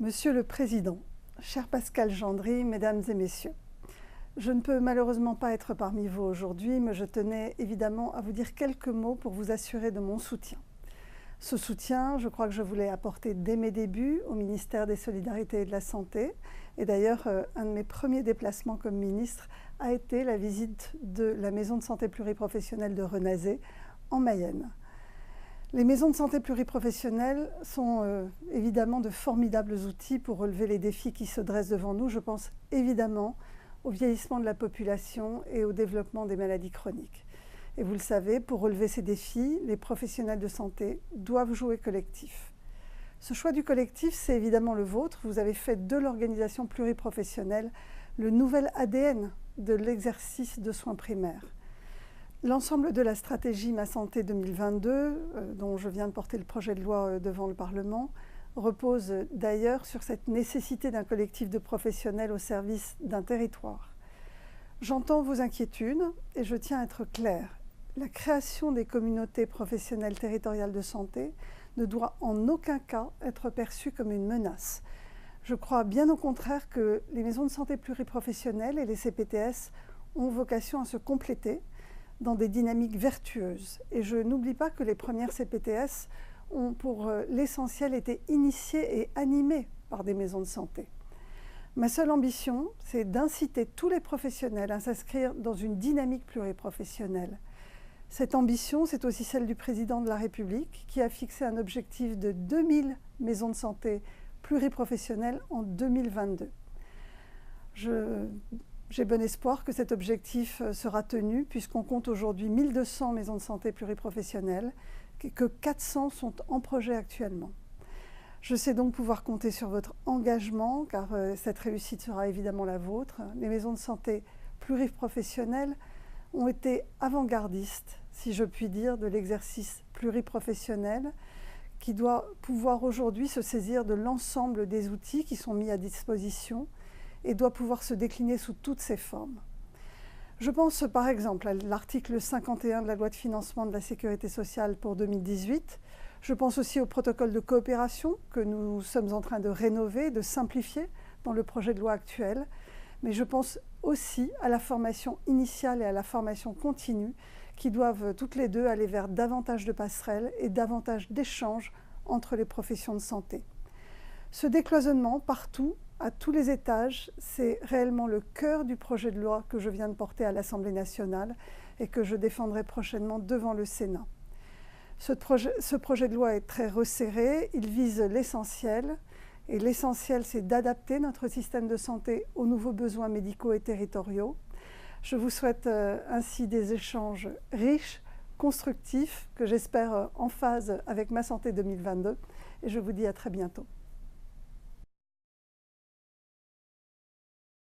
Monsieur le Président, cher Pascal Gendry, Mesdames et Messieurs, je ne peux malheureusement pas être parmi vous aujourd'hui, mais je tenais évidemment à vous dire quelques mots pour vous assurer de mon soutien. Ce soutien, je crois que je voulais apporter dès mes débuts au ministère des Solidarités et de la Santé. Et d'ailleurs, un de mes premiers déplacements comme ministre a été la visite de la maison de santé pluriprofessionnelle de Renazé en Mayenne. Les maisons de santé pluriprofessionnelles sont évidemment de formidables outils pour relever les défis qui se dressent devant nous. Je pense évidemment au vieillissement de la population et au développement des maladies chroniques. Et vous le savez, pour relever ces défis, les professionnels de santé doivent jouer collectif. Ce choix du collectif, c'est évidemment le vôtre. Vous avez fait de l'organisation pluriprofessionnelle le nouvel ADN de l'exercice de soins primaires. L'ensemble de la stratégie Ma Santé 2022, dont je viens de porter le projet de loi devant le Parlement, repose d'ailleurs sur cette nécessité d'un collectif de professionnels au service d'un territoire. J'entends vos inquiétudes et je tiens à être claire. La création des communautés professionnelles territoriales de santé ne doit en aucun cas être perçue comme une menace. Je crois bien au contraire que les maisons de santé pluriprofessionnelles et les CPTS ont vocation à se compléter dans des dynamiques vertueuses. Et je n'oublie pas que les premières CPTS ont pour l'essentiel été initiées et animées par des maisons de santé. Ma seule ambition, c'est d'inciter tous les professionnels à s'inscrire dans une dynamique pluriprofessionnelle. Cette ambition, c'est aussi celle du président de la République qui a fixé un objectif de 2000 maisons de santé pluriprofessionnelles en 2022. J'ai bon espoir que cet objectif sera tenu puisqu'on compte aujourd'hui 1200 maisons de santé pluriprofessionnelles et que 400 sont en projet actuellement. Je sais donc pouvoir compter sur votre engagement car cette réussite sera évidemment la vôtre. Les maisons de santé pluriprofessionnelles ont été avant-gardistes, si je puis dire, de l'exercice pluriprofessionnel qui doit pouvoir aujourd'hui se saisir de l'ensemble des outils qui sont mis à disposition et doit pouvoir se décliner sous toutes ses formes. Je pense par exemple à l'article 51 de la loi de financement de la Sécurité sociale pour 2018. Je pense aussi au protocole de coopération que nous sommes en train de rénover, de simplifier dans le projet de loi actuel. Mais je pense aussi à la formation initiale et à la formation continue qui doivent toutes les deux aller vers davantage de passerelles et davantage d'échanges entre les professions de santé. Ce décloisonnement partout, à tous les étages, c'est réellement le cœur du projet de loi que je viens de porter à l'Assemblée nationale et que je défendrai prochainement devant le Sénat. Ce projet de loi est très resserré, il vise l'essentiel, et l'essentiel c'est d'adapter notre système de santé aux nouveaux besoins médicaux et territoriaux. Je vous souhaite ainsi des échanges riches, constructifs, que j'espère en phase avec Ma Santé 2022, et je vous dis à très bientôt.